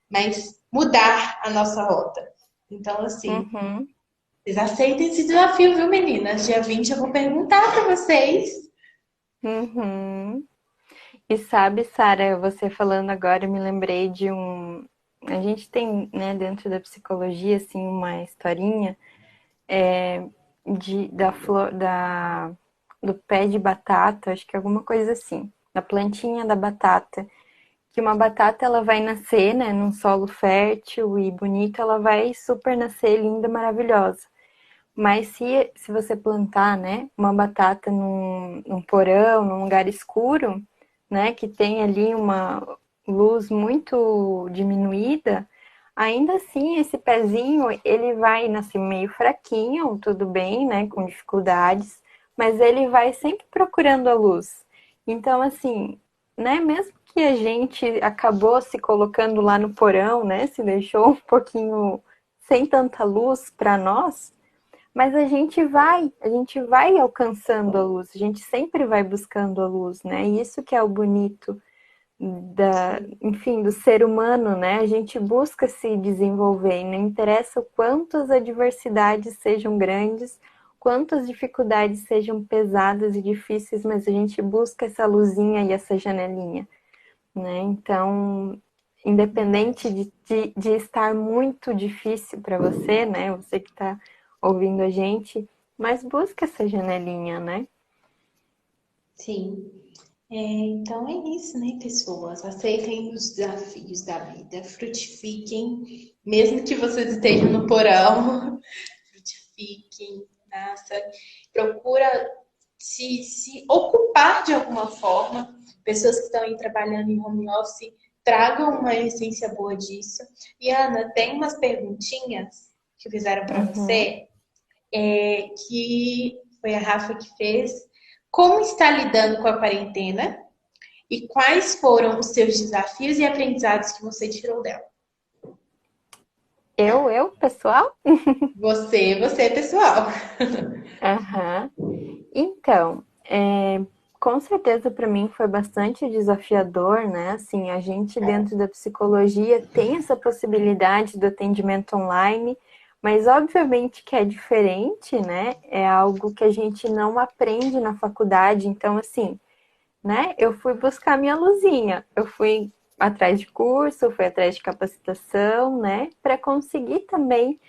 mas mudar a nossa rota. Então, assim, uhum, vocês aceitem esse desafio, viu, meninas? Dia 20 eu vou perguntar para vocês. uhum. E sabe, Sara, você falando agora, eu me lembrei de um. A gente tem, né, dentro da psicologia, assim, uma historinha da flor, do pé de batata, acho que é alguma coisa assim, da plantinha da batata. Que uma batata ela vai nascer, né, num solo fértil e bonito, ela vai super nascer linda, maravilhosa. Mas se você plantar, né, uma batata num porão, num lugar escuro, né, que tem ali uma luz muito diminuída, ainda assim esse pezinho ele vai nascer meio fraquinho, tudo bem, né, com dificuldades, mas ele vai sempre procurando a luz. Então, assim, né, mesmo que a gente acabou se colocando lá no porão, né, se deixou um pouquinho sem tanta luz para nós, mas a gente vai alcançando a luz, a gente sempre vai buscando a luz, né? E isso que é o bonito enfim, do ser humano, né? A gente busca se desenvolver, e não interessa o quanto as adversidades sejam grandes, quantas dificuldades sejam pesadas e difíceis, mas a gente busca essa luzinha e essa janelinha, né? Então, independente Verdade. de estar muito difícil para você, né? Você que está ouvindo a gente, mas busca essa janelinha, né? Sim. Então é isso, né, pessoas? Aceitem os desafios da vida, frutifiquem, mesmo que vocês estejam no porão, frutifiquem, nossa, procura. se ocupar de alguma forma. Pessoas que estão aí trabalhando em home office tragam uma essência boa disso. E Ana, tem umas perguntinhas que fizeram para Uhum. você, que foi a Rafa que fez. Como está lidando com a quarentena? E quais foram os seus desafios e aprendizados que você tirou dela? Pessoal? Você, pessoal. Aham. Então, com certeza para mim foi bastante desafiador, né? Assim, a gente dentro da psicologia tem essa possibilidade do atendimento online, mas obviamente que é diferente, né? É algo que a gente não aprende na faculdade. Então, assim, né? Eu fui buscar minha luzinha, eu fui atrás de curso, fui atrás de capacitação, né? Para conseguir também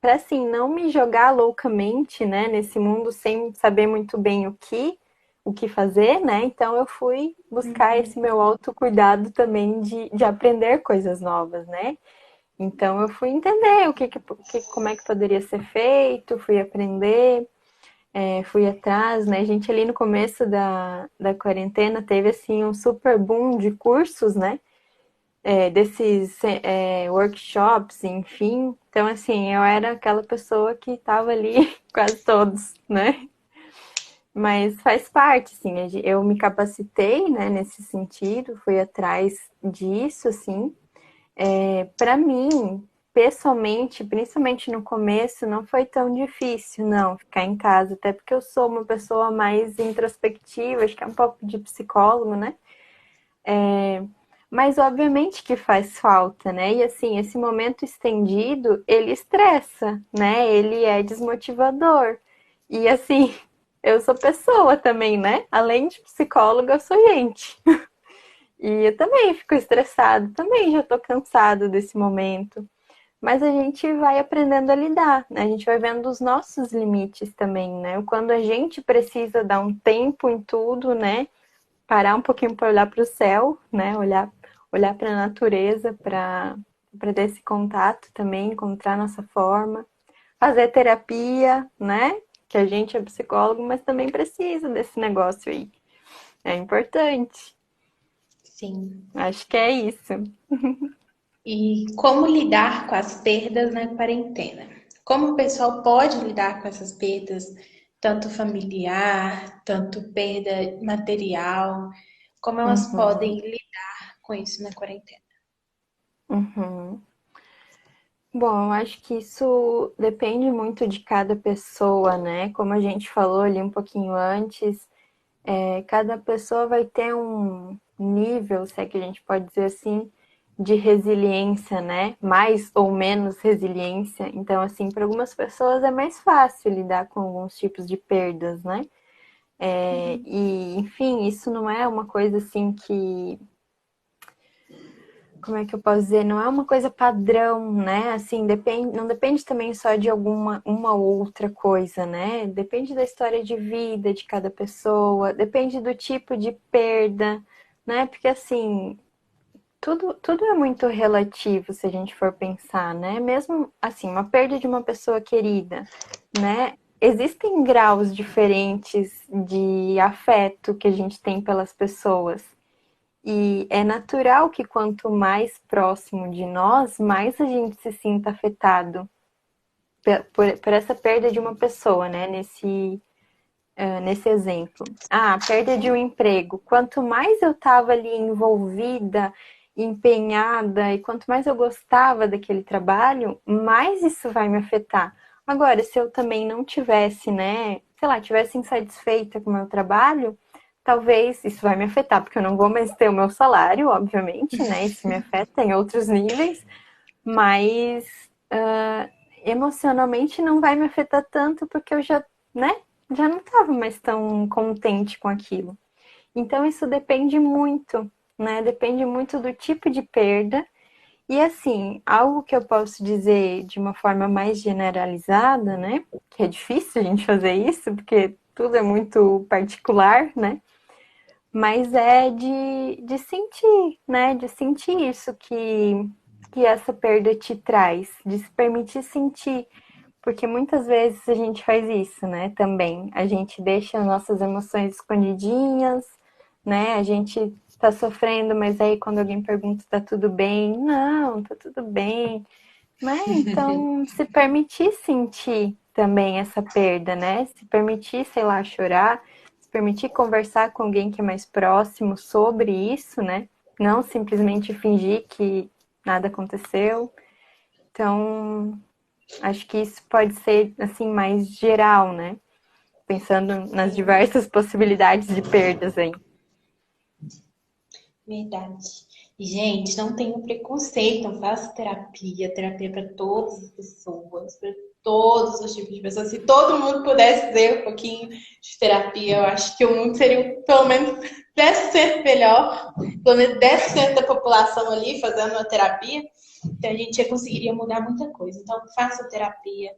para assim não me jogar loucamente, né, nesse mundo sem saber muito bem o que fazer, né? Então eu fui buscar esse meu autocuidado também de aprender coisas novas, né? Então eu fui entender como é que poderia ser feito, fui aprender, fui atrás, né? A gente ali no começo da quarentena teve assim um super boom de cursos, né? Desses workshops, enfim. Então, assim, eu era aquela pessoa que estava ali quase todos, né? Mas faz parte, assim, eu me capacitei, né, nesse sentido, fui atrás disso, assim. Para mim, pessoalmente, principalmente no começo, não foi tão difícil, não, ficar em casa, até porque eu sou uma pessoa mais introspectiva, acho que é um pouco de psicólogo, né? Mas obviamente que faz falta, né? E assim, esse momento estendido, ele estressa, né? Ele é desmotivador. E assim, eu sou pessoa também, né? Além de psicóloga, eu sou gente. E eu também fico estressada, também já tô cansada desse momento. Mas a gente vai aprendendo a lidar, né? A gente vai vendo os nossos limites também, né? Quando a gente precisa dar um tempo em tudo, né? Parar um pouquinho para olhar para o céu, né? Olhar para a natureza, para ter esse contato também, encontrar nossa forma, fazer terapia, né? Que a gente é psicólogo, mas também precisa desse negócio aí. É importante. Sim. Acho que é isso. E como lidar com as perdas na quarentena? Como o pessoal pode lidar com essas perdas, tanto familiar, tanto perda material? Como elas Uhum, podem lidar com isso na quarentena? uhum. Bom, eu acho que isso depende muito de cada pessoa, né? Como a gente falou ali um pouquinho antes, cada pessoa vai ter um nível, se é que a gente pode dizer assim, de resiliência, né? Mais ou menos resiliência. Então, assim, para algumas pessoas é mais fácil lidar com alguns tipos de perdas, né? Enfim, isso não é uma coisa assim que, como é que eu posso dizer? Não é uma coisa padrão, né? Assim, depende, não depende também só de alguma uma outra coisa, né? Depende da história de vida de cada pessoa, depende do tipo de perda, né? Porque assim, tudo é muito relativo se a gente for pensar, né? Mesmo assim, uma perda de uma pessoa querida, né? Existem graus diferentes de afeto que a gente tem pelas pessoas. E é natural que quanto mais próximo de nós, mais a gente se sinta afetado por essa perda de uma pessoa, né? Nesse exemplo. Ah, perda de um emprego. Quanto mais eu estava ali envolvida, empenhada, e quanto mais eu gostava daquele trabalho, mais isso vai me afetar. Agora, se eu também não tivesse, né, sei lá, tivesse insatisfeita com o meu trabalho, talvez isso vai me afetar, porque eu não vou mais ter o meu salário, obviamente, né? Isso me afeta em outros níveis, mas emocionalmente não vai me afetar tanto, porque eu já, né, já não estava mais tão contente com aquilo. Então isso depende muito, né? Depende muito do tipo de perda. E assim, algo que eu posso dizer de uma forma mais generalizada, né? Que é difícil a gente fazer isso, porque tudo é muito particular, né? Mas é de sentir, né? De sentir isso que essa perda te traz, de se permitir sentir. Porque muitas vezes a gente faz isso, né? Também. A gente deixa as nossas emoções escondidinhas, né? A gente tá sofrendo, mas aí quando alguém pergunta, tá tudo bem? Não, tá tudo bem. Mas então, se permitir sentir também essa perda, né? Se permitir, sei lá, chorar, se permitir conversar com alguém que é mais próximo sobre isso, né? Não simplesmente fingir que nada aconteceu. Então, acho que isso pode ser, assim, mais geral, né? Pensando nas Sim, diversas possibilidades de perdas aí. verdade. E, gente, não tenham preconceito, não faça terapia, terapia para todas as pessoas, para todos os tipos de pessoas. Se todo mundo pudesse ter um pouquinho de terapia, eu acho que o mundo seria pelo menos 10% melhor, pelo menos 10% da população ali fazendo uma terapia, então a gente já conseguiria mudar muita coisa. Então, faça terapia.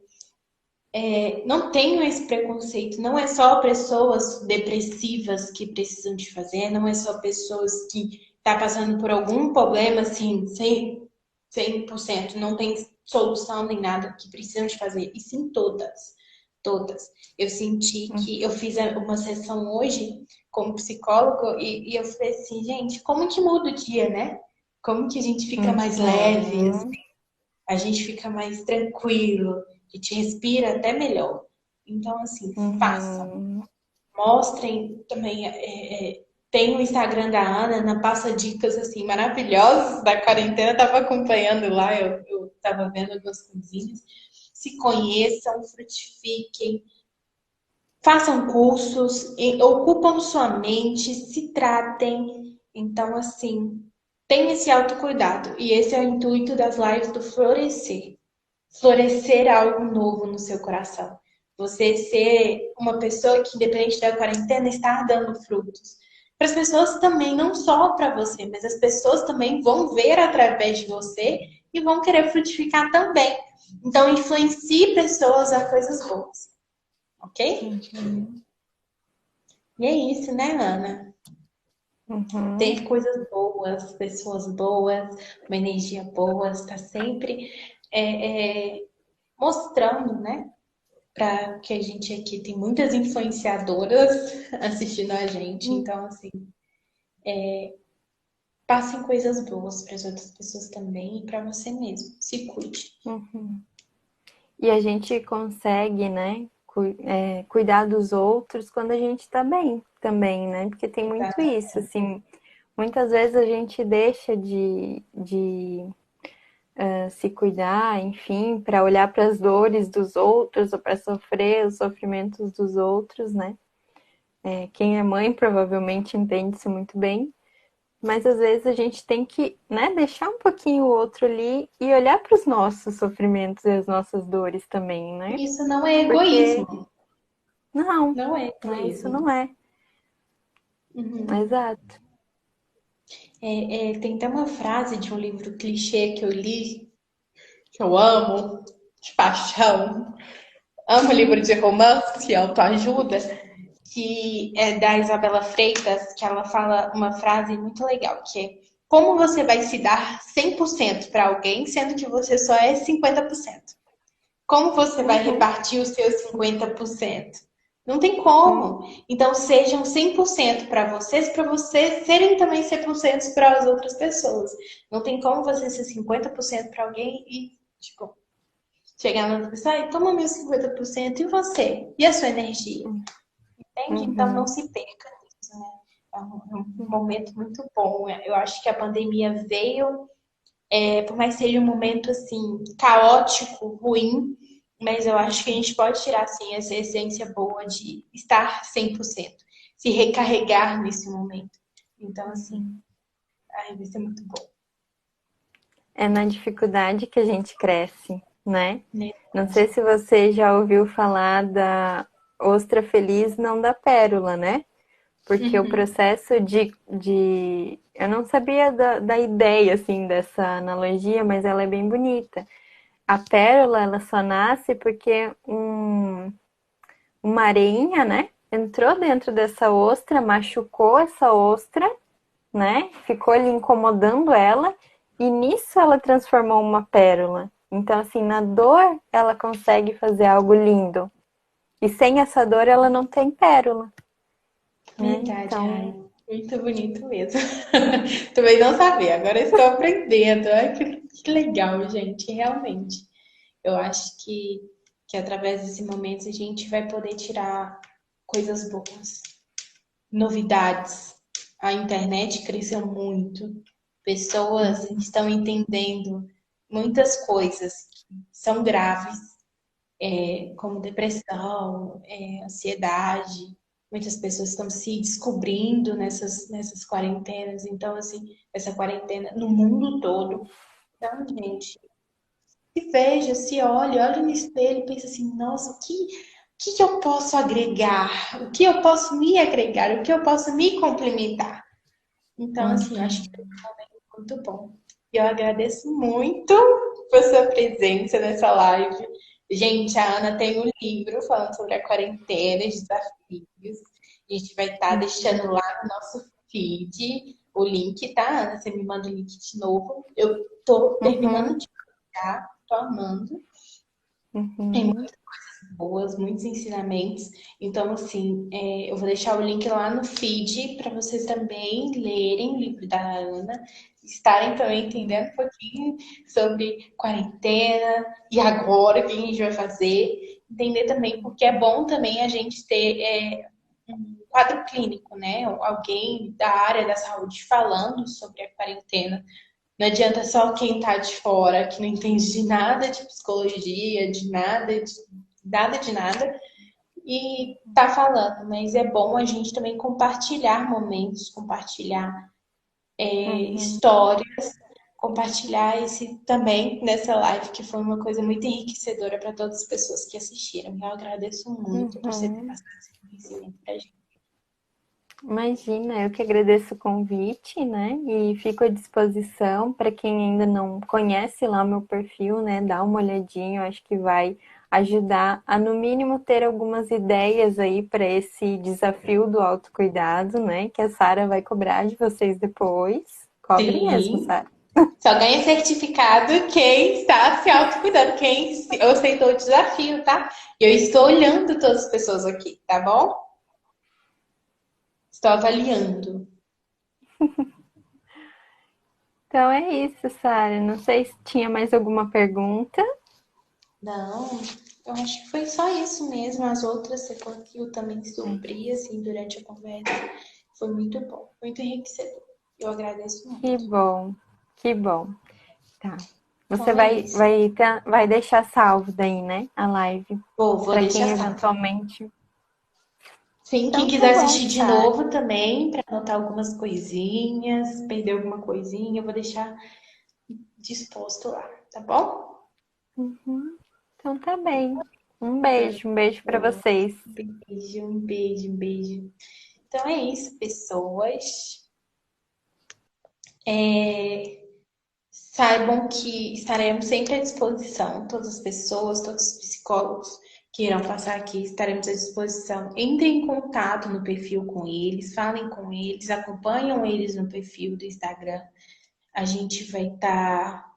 Não tenho esse preconceito, não é só pessoas depressivas que precisam de fazer, não é só pessoas que tá passando por algum problema, assim, 100%, não tem solução nem nada que precisam de fazer, e sim todas, todas. Eu senti que eu fiz uma sessão hoje como psicólogo e eu falei assim, gente, como que muda o dia, né? Como que a gente fica mais leve, Uhum, a gente fica mais tranquilo, a gente respira até melhor. Então, assim, façam. uhum. Mostrem também. Tem o Instagram da Ana, Ana passa dicas assim maravilhosas da quarentena. Estava acompanhando lá, eu estava vendo algumas coisinhas. Se conheçam, frutifiquem, façam cursos, ocupam sua mente, se tratem. Então, assim, tenha esse autocuidado. E esse é o intuito das lives do Florescer. Florescer algo novo no seu coração. Você ser uma pessoa que, independente da quarentena, está dando frutos. Para as pessoas também, não só para você, mas as pessoas também vão ver através de você e vão querer frutificar também. Então, influencie pessoas a coisas boas, ok? Uhum, E é isso, né, Ana? uhum, Ter coisas boas, pessoas boas, uma energia boa, está sempre mostrando, né? Para que a gente aqui tem muitas influenciadoras assistindo a gente, então assim, passem coisas boas para as outras pessoas também e para você mesmo. Se cuide. uhum. E a gente consegue, né, cuidar dos outros quando a gente tá bem também, né? Porque tem muito isso, Exatamente. assim, muitas vezes a gente deixa de se cuidar, enfim, para olhar para as dores dos outros ou para sofrer os sofrimentos dos outros, né? Quem é mãe provavelmente entende isso muito bem, mas às vezes a gente tem que, né, deixar um pouquinho o outro ali e olhar para os nossos sofrimentos e as nossas dores também, né? Isso não é Porque egoísmo. não, Não é né, isso egoísmo. não é. Uhum. Exato. Tem até uma frase de um livro clichê que eu li, que eu amo, de paixão. Amo livro de romance, autoajuda, que é da Isabela Freitas, que ela fala uma frase muito legal, que é como você vai se dar 100% para alguém, sendo que você só é 50%? Como você vai Uhum, repartir os seus 50%? Não tem uhum, como. Então sejam 100% para vocês serem também 100% para as outras pessoas. Não tem como você ser 50% para alguém e, tipo, chegar na outra pessoa e toma meus 50% e você? E a sua energia? Entende? Então não uhum, se perca nisso, né? É um momento muito bom. Eu acho que a pandemia veio, por mais que seja um momento assim, caótico, ruim, mas eu acho que a gente pode tirar assim essa essência boa de estar 100%, se recarregar nesse momento. Então, assim, uhum. ai, vai ser muito bom, É na dificuldade que a gente cresce, né? né? Não sei se você já ouviu falar da ostra feliz não da pérola, né? Porque o Uhum. processo eu não sabia da ideia, assim, dessa analogia, mas ela é bem bonita. A pérola, ela só nasce porque uma areinha, né? Entrou dentro dessa ostra, machucou essa ostra, né? Ficou ali incomodando ela, e nisso ela transformou uma pérola. Então, assim, na dor, ela consegue fazer algo lindo. E sem essa dor, ela não tem pérola, né? Verdade, Rai. Então, Muito bonito mesmo. Também não sabia, agora estou aprendendo. Ai, que legal, gente, realmente. Eu acho que através desse momento a gente vai poder tirar coisas boas, novidades. A internet cresceu muito, pessoas estão entendendo muitas coisas que são graves, como depressão, ansiedade. Muitas pessoas estão se descobrindo nessas quarentenas. Então, assim, essa quarentena no mundo todo. Então, gente, se veja, se olhe, olhe no espelho e pense assim, nossa, o que eu posso agregar? O que eu posso me agregar? O que eu posso me complementar? Então, assim, eu acho que foi realmente muito bom. E eu agradeço muito por sua presença nessa live. Gente, a Ana tem um livro falando sobre a quarentena e desafios. A gente vai estar deixando lá no nosso feed o link, tá, Ana? Você me manda o link de novo. Eu tô terminando uhum, de pegar, tô amando. Tem uhum, muitas coisas boas, muitos ensinamentos. Então, assim, eu vou deixar o link lá no feed para vocês também lerem o livro da Ana, estarem também entendendo um pouquinho sobre quarentena e agora o que a gente vai fazer. Entender também, porque é bom também a gente ter um quadro clínico, né? Alguém da área da saúde falando sobre a quarentena. Não adianta só quem está de fora, que não entende de nada de psicologia, de nada, e tá falando, mas é bom a gente também compartilhar momentos, compartilhar uhum, histórias, compartilhar esse também nessa live, que foi uma coisa muito enriquecedora para todas as pessoas que assistiram. Eu agradeço muito por você ter uhum. passado esse conhecimento pra gente. Imagina, eu que agradeço o convite, né? E fico à disposição para quem ainda não conhece lá o meu perfil, né? Dá uma olhadinha, eu acho que vai ajudar a, no mínimo, ter algumas ideias aí para esse desafio do autocuidado, né? Que a Sara vai cobrar de vocês depois. Cobre mesmo, Sim. Sara. Só ganha certificado quem está se autocuidando, quem aceitou o desafio, tá? Eu estou olhando todas as pessoas aqui, tá bom? Estou avaliando. Então é isso, Sara. Não sei se tinha mais alguma pergunta. Não, eu acho que foi só isso mesmo. As outras você conseguiu também suprir, assim, durante a conversa. Foi muito bom, muito enriquecedor. Eu agradeço Que muito. bom, que bom. Tá. Você Então é isso. vai deixar salvo daí, né? A live. Vou Para deixar quem salvo. eventualmente. Sim, quem Então tá quiser bom, assistir de Sara. novo também, para anotar algumas coisinhas, perder alguma coisinha, eu vou deixar disposto lá, tá bom? Uhum. Então tá bem. Um beijo para vocês. Beijo, um beijo, um beijo. Então é isso, pessoas. Saibam que estaremos sempre à disposição. Todas as pessoas, todos os psicólogos que irão passar aqui, estaremos à disposição. Entrem em contato no perfil com eles, falem com eles, acompanham eles no perfil do Instagram. A gente vai estar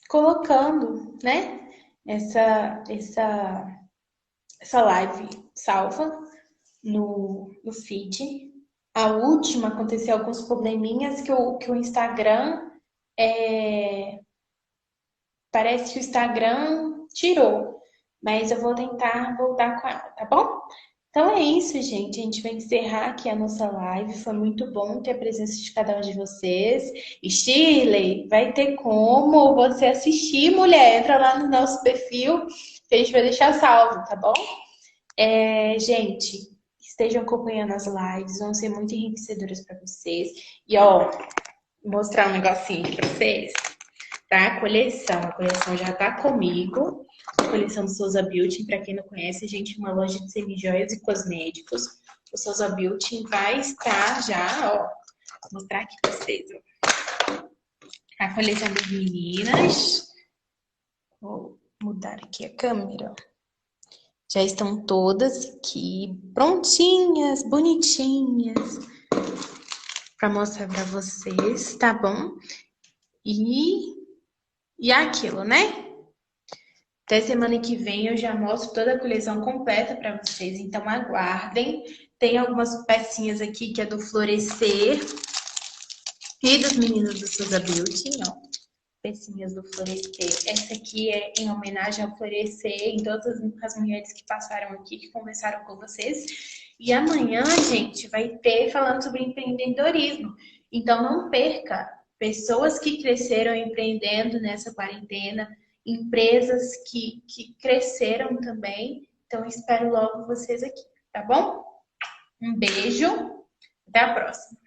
colocando, né, essa live salva no feed. A última aconteceu alguns probleminhas que o Instagram parece que o Instagram tirou, mas eu vou tentar voltar com ela, tá bom? Então é isso, gente. A gente vai encerrar aqui a nossa live. Foi muito bom ter a presença de cada um de vocês. E Shirley, vai ter como você assistir, mulher. Entra lá no nosso perfil que a gente vai deixar salvo, tá bom? Gente, estejam acompanhando as lives, vão ser muito enriquecedoras para vocês. E ó, vou mostrar um negocinho aqui para vocês, tá? A coleção já tá comigo. A coleção do Souza Beauty, para quem não conhece, a gente, é uma loja de semijoias e cosméticos. O Souza Beauty vai estar já, ó, vou mostrar aqui para vocês, ó. A coleção das meninas. Vou mudar aqui a câmera, ó. Já estão todas aqui prontinhas, bonitinhas, para mostrar para vocês, tá bom? E E é aquilo, né? Até semana que vem eu já mostro toda a coleção completa para vocês, então aguardem. Tem algumas pecinhas aqui que é do Florescer e dos meninos do Suza Beauty, ó. Pecinhas do Florescer. Essa aqui é em homenagem ao Florescer, em todas as mulheres que passaram aqui, que conversaram com vocês. E amanhã, gente, vai ter falando sobre empreendedorismo. Então não perca pessoas que cresceram empreendendo nessa quarentena, empresas que cresceram também. Então espero logo vocês aqui, tá bom? Um beijo, até a próxima.